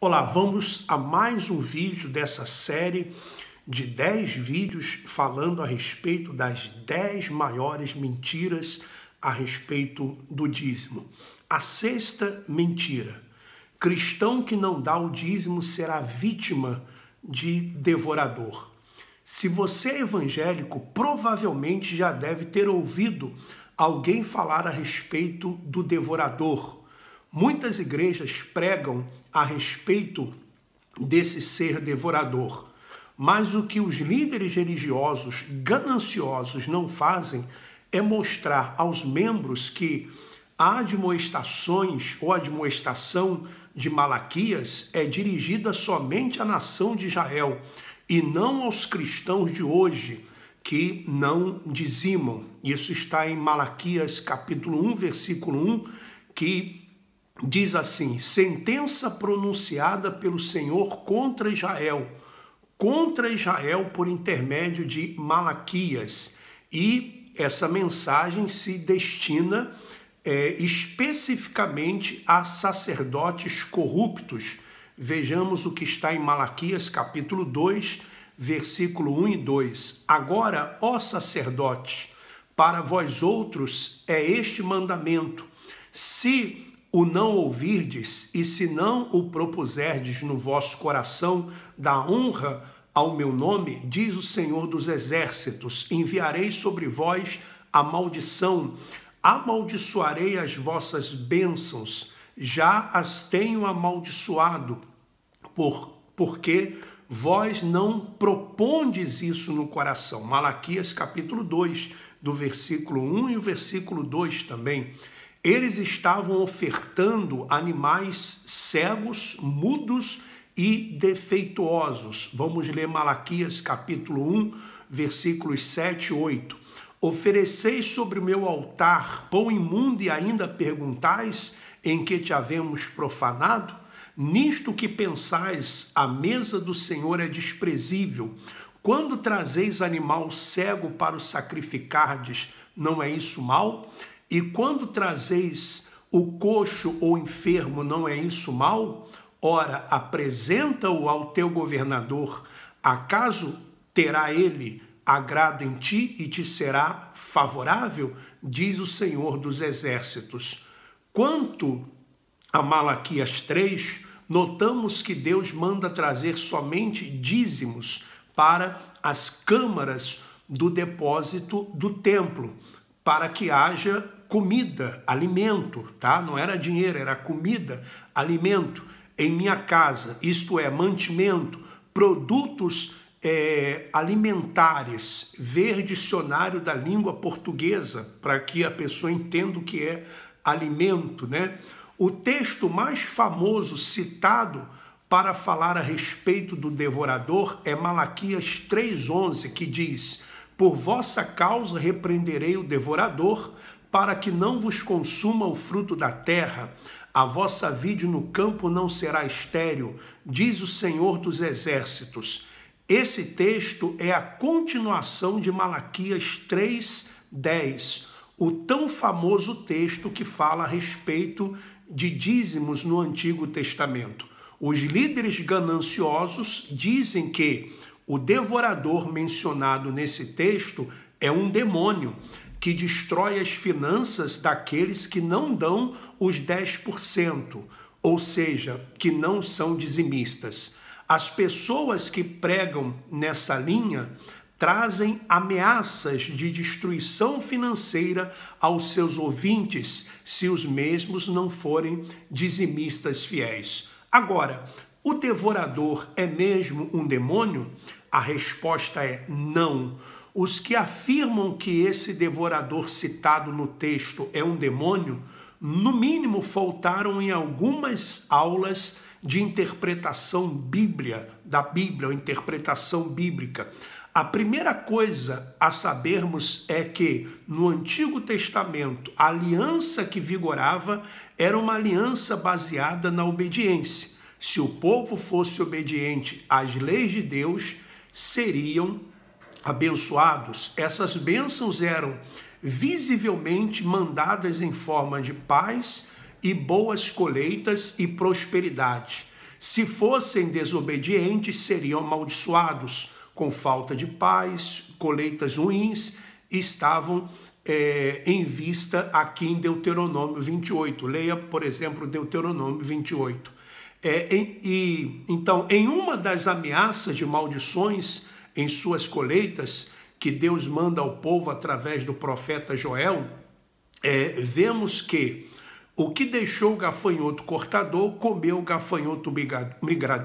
Olá, vamos a mais um vídeo dessa série de 10 vídeos falando a respeito das 10 maiores mentiras a respeito do dízimo. A sexta mentira: cristão que não dá o dízimo será vítima de devorador. Se você é evangélico, provavelmente já deve ter ouvido alguém falar a respeito do devorador. Muitas igrejas pregam a respeito desse ser devorador, mas o que os líderes religiosos gananciosos não fazem é mostrar aos membros que a admoestações ou admoestação de Malaquias é dirigida somente à nação de Israel e não aos cristãos de hoje que não dizimam. Isso está em Malaquias capítulo 1, versículo 1, que diz assim: sentença pronunciada pelo Senhor contra Israel por intermédio de Malaquias. E essa mensagem se destina especificamente a sacerdotes corruptos. Vejamos o que está em Malaquias capítulo 2, versículo 1 e 2. Agora, ó sacerdotes, para vós outros é este mandamento: se o não ouvirdes, e se não o propuserdes no vosso coração da honra ao meu nome, diz o Senhor dos Exércitos, enviarei sobre vós a maldição, amaldiçoarei as vossas bênçãos, já as tenho amaldiçoado, porque vós não propondes isso no coração. Malaquias capítulo 2, do versículo 1 e o versículo 2 também. Eles estavam ofertando animais cegos, mudos e defeituosos. Vamos ler Malaquias capítulo 1, versículos 7 e 8. Ofereceis sobre o meu altar pão imundo e ainda perguntais em que te havemos profanado? Nisto que pensais, a mesa do Senhor é desprezível. Quando trazeis animal cego para o sacrificardes, não é isso mal? E quando trazeis o coxo ou enfermo, não é isso mal? Ora, apresenta-o ao teu governador. Acaso terá ele agrado em ti e te será favorável? Diz o Senhor dos Exércitos. Quanto a Malaquias 3, notamos que Deus manda trazer somente dízimos para as câmaras do depósito do templo, para que haja comida, alimento, tá? Não era dinheiro, era comida, alimento em minha casa, isto é, mantimento, produtos alimentares. Ver dicionário da língua portuguesa, para que a pessoa entenda o que é alimento, né? O texto mais famoso citado para falar a respeito do devorador é Malaquias 3,11, que diz: por vossa causa repreenderei o devorador, para que não vos consuma o fruto da terra. A vossa vide no campo não será estéril, diz o Senhor dos Exércitos. Esse texto é a continuação de Malaquias 3:10, o tão famoso texto que fala a respeito de dízimos no Antigo Testamento. Os líderes gananciosos dizem que o devorador mencionado nesse texto é um demônio que destrói as finanças daqueles que não dão os 10%, ou seja, que não são dizimistas. As pessoas que pregam nessa linha trazem ameaças de destruição financeira aos seus ouvintes se os mesmos não forem dizimistas fiéis. Agora, o devorador é mesmo um demônio? A resposta é não. Os que afirmam que esse devorador citado no texto é um demônio, no mínimo faltaram em algumas aulas de interpretação da Bíblia, ou interpretação bíblica. A primeira coisa a sabermos é que no Antigo Testamento a aliança que vigorava era uma aliança baseada na obediência. Se o povo fosse obediente às leis de Deus, seriam abençoados. Essas bênçãos eram visivelmente mandadas em forma de paz e boas colheitas e prosperidade. Se fossem desobedientes, seriam amaldiçoados, com falta de paz, colheitas ruins, estavam em vista aqui em Deuteronômio 28. Leia, por exemplo, Deuteronômio 28. Então, em uma das ameaças de maldições em suas colheitas, que Deus manda ao povo através do profeta Joel, vemos que o que deixou o gafanhoto cortador, comeu o gafanhoto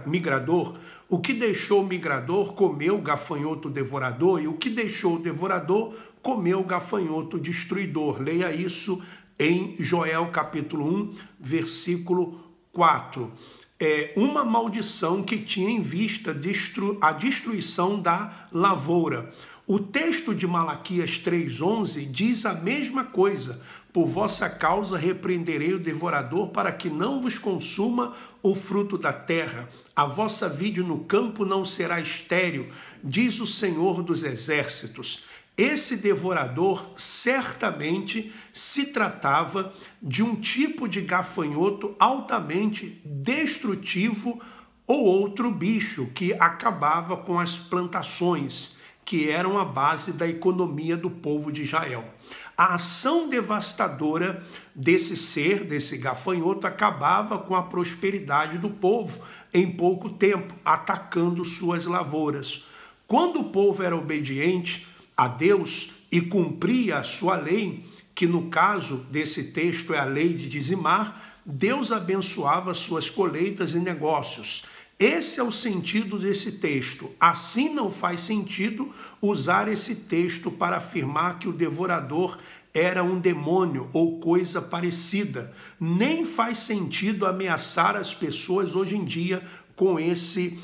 migrador. O que deixou o migrador, comeu o gafanhoto devorador. E o que deixou o devorador, comeu o gafanhoto destruidor. Leia isso em Joel capítulo 1, versículo 4. Uma maldição que tinha em vista a destruição da lavoura. O texto de Malaquias 3,11 diz a mesma coisa. Por vossa causa repreenderei o devorador, para que não vos consuma o fruto da terra. A vossa vide no campo não será estéril, diz o Senhor dos Exércitos. Esse devorador certamente se tratava de um tipo de gafanhoto altamente destrutivo ou outro bicho que acabava com as plantações, que eram a base da economia do povo de Israel. A ação devastadora desse ser, desse gafanhoto, acabava com a prosperidade do povo em pouco tempo, atacando suas lavouras. Quando o povo era obediente a Deus e cumpria a sua lei, que no caso desse texto é a lei de dizimar, Deus abençoava suas colheitas e negócios. Esse é o sentido desse texto. Assim não faz sentido usar esse texto para afirmar que o devorador era um demônio ou coisa parecida. Nem faz sentido ameaçar as pessoas hoje em dia com esse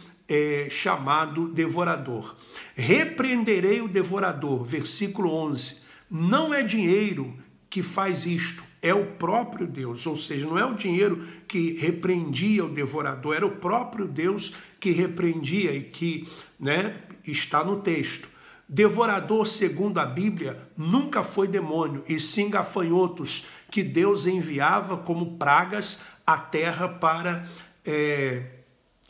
chamado devorador. Repreenderei o devorador, versículo 11. Não é dinheiro que faz isto, é o próprio Deus, ou seja, não é o dinheiro que repreendia o devorador, era o próprio Deus que repreendia e que está no texto. Devorador, segundo a Bíblia, nunca foi demônio, e sim gafanhotos que Deus enviava como pragas à terra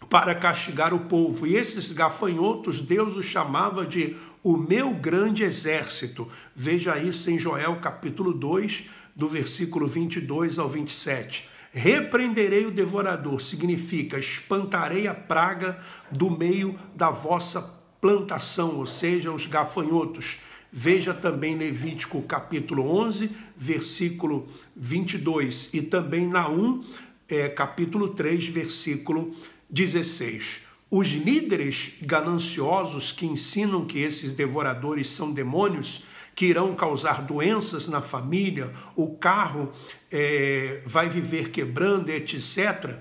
para castigar o povo. E esses gafanhotos, Deus os chamava de o meu grande exército. Veja isso em Joel capítulo 2, do versículo 22 ao 27. Repreenderei o devorador, significa espantarei a praga do meio da vossa plantação, ou seja, os gafanhotos. Veja também Levítico capítulo 11, versículo 22, e também Naum, capítulo 3, versículo 16. Os líderes gananciosos que ensinam que esses devoradores são demônios, que irão causar doenças na família, o carro vai viver quebrando, etc.,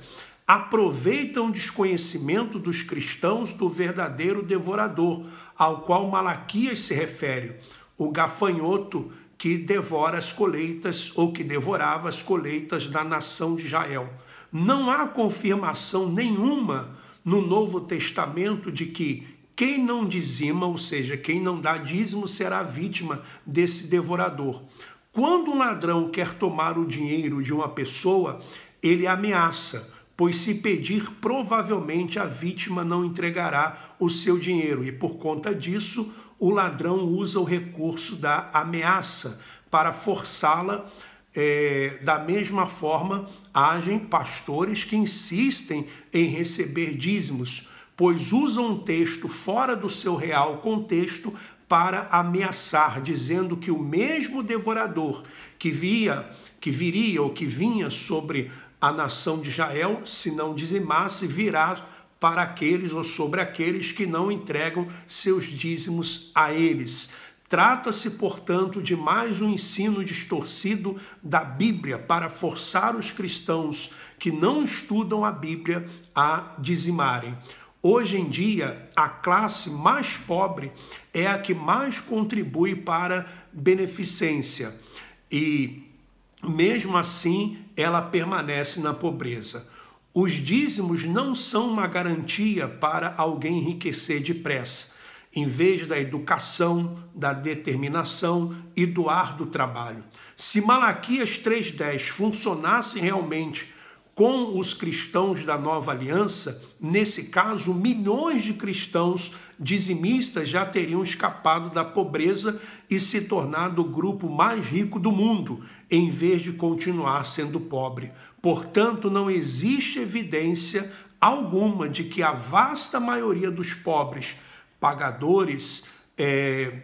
aproveitam o desconhecimento dos cristãos do verdadeiro devorador, ao qual Malaquias se refere, o gafanhoto que devora as colheitas ou que devorava as colheitas da nação de Israel. Não há confirmação nenhuma no Novo Testamento de que quem não dizima, ou seja, quem não dá dízimo, será vítima desse devorador. Quando um ladrão quer tomar o dinheiro de uma pessoa, ele ameaça, pois se pedir, provavelmente a vítima não entregará o seu dinheiro. E por conta disso, o ladrão usa o recurso da ameaça para forçá-la. Da mesma forma, agem pastores que insistem em receber dízimos, pois usam um texto fora do seu real contexto para ameaçar, dizendo que o mesmo devorador que viria ou que vinha sobre a nação de Israel, se não dizimasse, virá para aqueles ou sobre aqueles que não entregam seus dízimos a eles. Trata-se, portanto, de mais um ensino distorcido da Bíblia para forçar os cristãos que não estudam a Bíblia a dizimarem. Hoje em dia, a classe mais pobre é a que mais contribui para beneficência e, mesmo assim, ela permanece na pobreza. Os dízimos não são uma garantia para alguém enriquecer depressa, em vez da educação, da determinação e do árduo trabalho. Se Malaquias 3,10 funcionasse realmente com os cristãos da nova aliança, nesse caso, milhões de cristãos dizimistas já teriam escapado da pobreza e se tornado o grupo mais rico do mundo, em vez de continuar sendo pobre. Portanto, não existe evidência alguma de que a vasta maioria dos pobres pagadores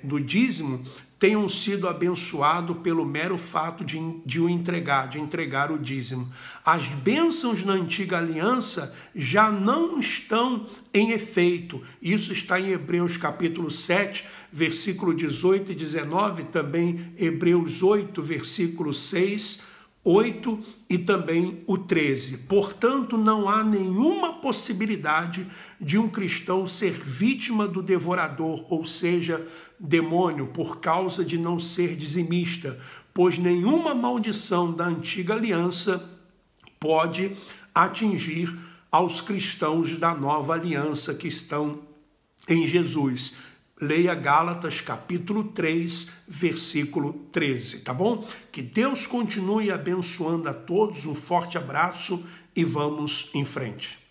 do dízimo tenham sido abençoados pelo mero fato de entregar o dízimo. As bênçãos na antiga aliança já não estão em efeito. Isso está em Hebreus capítulo 7, versículo 18 e 19, também Hebreus 8, versículo 6, 8 e também o 13. Portanto, não há nenhuma possibilidade de um cristão ser vítima do devorador, ou seja, demônio, por causa de não ser dizimista, pois nenhuma maldição da antiga aliança pode atingir aos cristãos da nova aliança que estão em Jesus. Leia Gálatas capítulo 3, versículo 13, tá bom? Que Deus continue abençoando a todos, um forte abraço e vamos em frente.